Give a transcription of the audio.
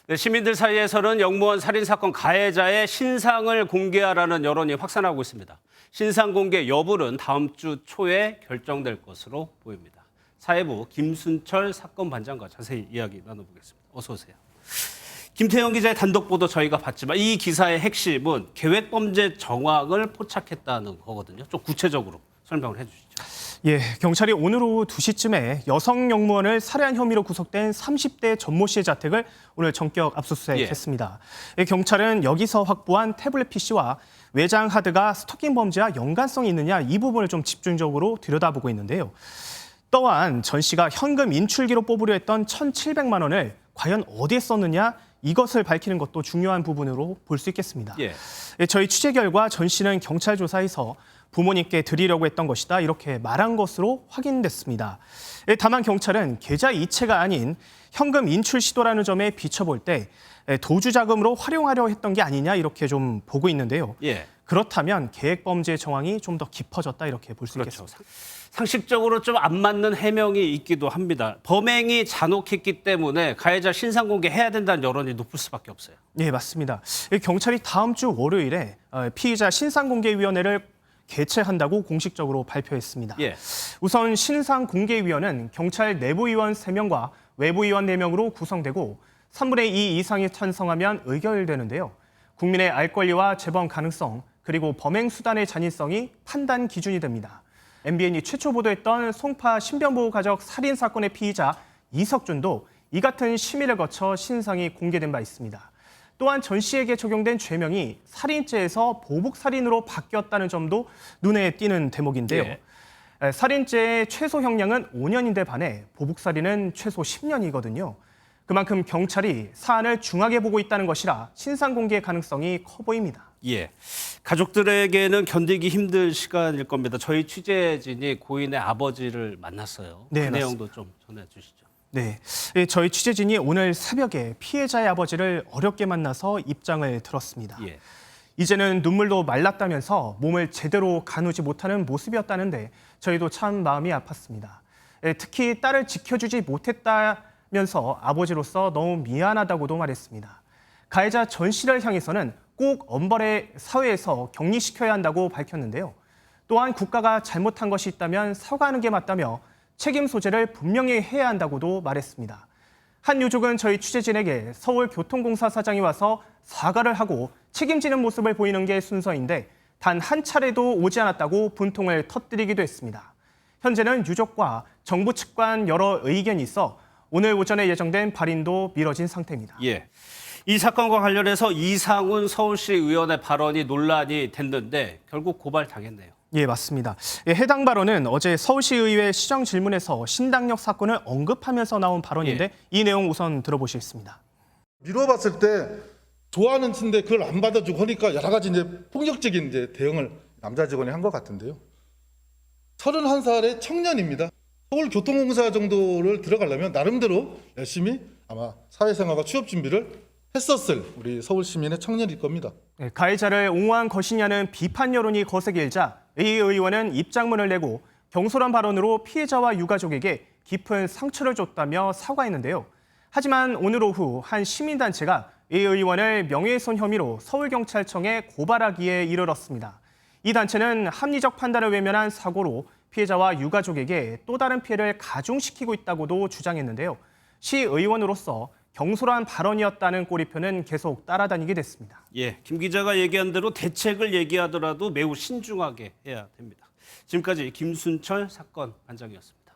네, 시민들 사이에서는 영무원 살인사건 가해자의 신상을 공개하라는 여론이 확산하고 있습니다. 신상 공개 여부는 다음 주 초에 결정될 것으로 보입니다. 사회부 김순철 사건반장과 자세히 이야기 나눠보겠습니다. 어서 오세요. 김태형 기자의 단독 보도 저희가 봤지만 이 기사의 핵심은 계획범죄 정황을 포착했다는 거거든요. 좀 구체적으로 설명을 해주시죠. 예, 경찰이 오늘 오후 2시쯤에 여성 영무원을 살해한 혐의로 구속된 30대 전모 씨의 자택을 오늘 전격 압수수색했습니다. 예, 경찰은 여기서 확보한 태블릿 PC와 외장 하드가 스토킹 범죄와 연관성이 있느냐 이 부분을 좀 집중적으로 들여다보고 있는데요. 또한 전 씨가 현금 인출기로 뽑으려 했던 1,700만 원을 과연 어디에 썼느냐 이것을 밝히는 것도 중요한 부분으로 볼 수 있겠습니다. 예, 저희 취재 결과 전 씨는 경찰 조사에서 부모님께 드리려고 했던 것이다 이렇게 말한 것으로 확인됐습니다. 다만 경찰은 계좌 이체가 아닌 현금 인출 시도라는 점에 비춰볼 때 도주 자금으로 활용하려 했던 게 아니냐 이렇게 좀 보고 있는데요. 예. 그렇다면 계획범죄 정황이 좀 더 깊어졌다 이렇게 볼 수 있겠습니다. 상식적으로 좀 안 맞는 해명이 있기도 합니다. 범행이 잔혹했기 때문에 가해자 신상 공개해야 된다는 여론이 높을 수밖에 없어요. 네, 맞습니다. 경찰이 다음 주 월요일에 피의자 신상공개위원회를 개최한다고 공식적으로 발표했습니다. 예. 우선 신상공개위원회는 경찰 내부위원 3명과 외부위원 4명으로 구성되고 3분의 2 이상이 찬성하면 의결되는데요. 국민의 알 권리와 재범 가능성 그리고 범행 수단의 잔인성이 판단 기준이 됩니다. MBN이 최초 보도했던 송파 신변보호 가족 살인 사건의 피의자 이석준도 이 같은 심의를 거쳐 신상이 공개된 바 있습니다. 또한 전 씨에게 적용된 죄명이 살인죄에서 보복살인으로 바뀌었다는 점도 눈에 띄는 대목인데요. 예. 살인죄의 최소 형량은 5년인데 반해 보복살인은 최소 10년이거든요. 그만큼 경찰이 사안을 중하게 보고 있다는 것이라 신상 공개 가능성이 커 보입니다. 예, 가족들에게는 견디기 힘들 시간일 겁니다. 저희 취재진이 고인의 아버지를 만났어요. 네, 그 맞습니다. 내용도 좀 전해주시죠. 네, 저희 취재진이 오늘 새벽에 피해자의 아버지를 어렵게 만나서 입장을 들었습니다. 예. 이제는 눈물도 말랐다면서 몸을 제대로 가누지 못하는 모습이었다는데 저희도 참 마음이 아팠습니다. 특히 딸을 지켜주지 못했다면서 아버지로서 너무 미안하다고도 말했습니다. 가해자 전 씨를 향해서는 꼭 엄벌에 사회에서 격리시켜야 한다고 밝혔는데요. 또한 국가가 잘못한 것이 있다면 사과하는 게 맞다며 책임 소재를 분명히 해야 한다고도 말했습니다. 한 유족은 저희 취재진에게 서울교통공사 사장이 와서 사과를 하고 책임지는 모습을 보이는 게 순서인데 단 한 차례도 오지 않았다고 분통을 터뜨리기도 했습니다. 현재는 유족과 정부 측 간 여러 의견이 있어 오늘 오전에 예정된 발인도 미뤄진 상태입니다. 예. 이 사건과 관련해서 이상훈 서울시 의원의 발언이 논란이 됐는데 결국 고발당했네요. 예, 맞습니다. 해당 발언은 어제 서울시의회 시정 질문에서 신당역 사건을 언급하면서 나온 발언인데 이 내용 우선 들어보시겠습니다. 미뤄봤을 때 좋아하는 친데 그걸 안 받아주고 하니까 여러 가지 이제 폭력적인 이제 대응을 남자 직원이 한 것 같은데요. 31살의 청년입니다. 서울교통공사 정도를 들어가려면 나름대로 열심히 아마 사회생활과 취업 준비를 했었을 우리 서울 시민의 청년일 겁니다. 가해자를 옹호한 것이냐는 비판 여론이 거세게 일자 이 의원은 입장문을 내고 경솔한 발언으로 피해자와 유가족에게 깊은 상처를 줬다며 사과했는데요. 하지만 오늘 오후 한 시민단체가 이 의원을 명예훼손 혐의로 서울경찰청에 고발하기에 이르렀습니다. 이 단체는 합리적 판단을 외면한 사고로 피해자와 유가족에게 또 다른 피해를 가중시키고 있다고도 주장했는데요. 시의원으로서 경솔한 발언이었다는 꼬리표는 계속 따라다니게 됐습니다. 예, 김 기자가 얘기한 대로 대책을 얘기하더라도 매우 신중하게 해야 됩니다. 지금까지 김순철 사건 반장이었습니다.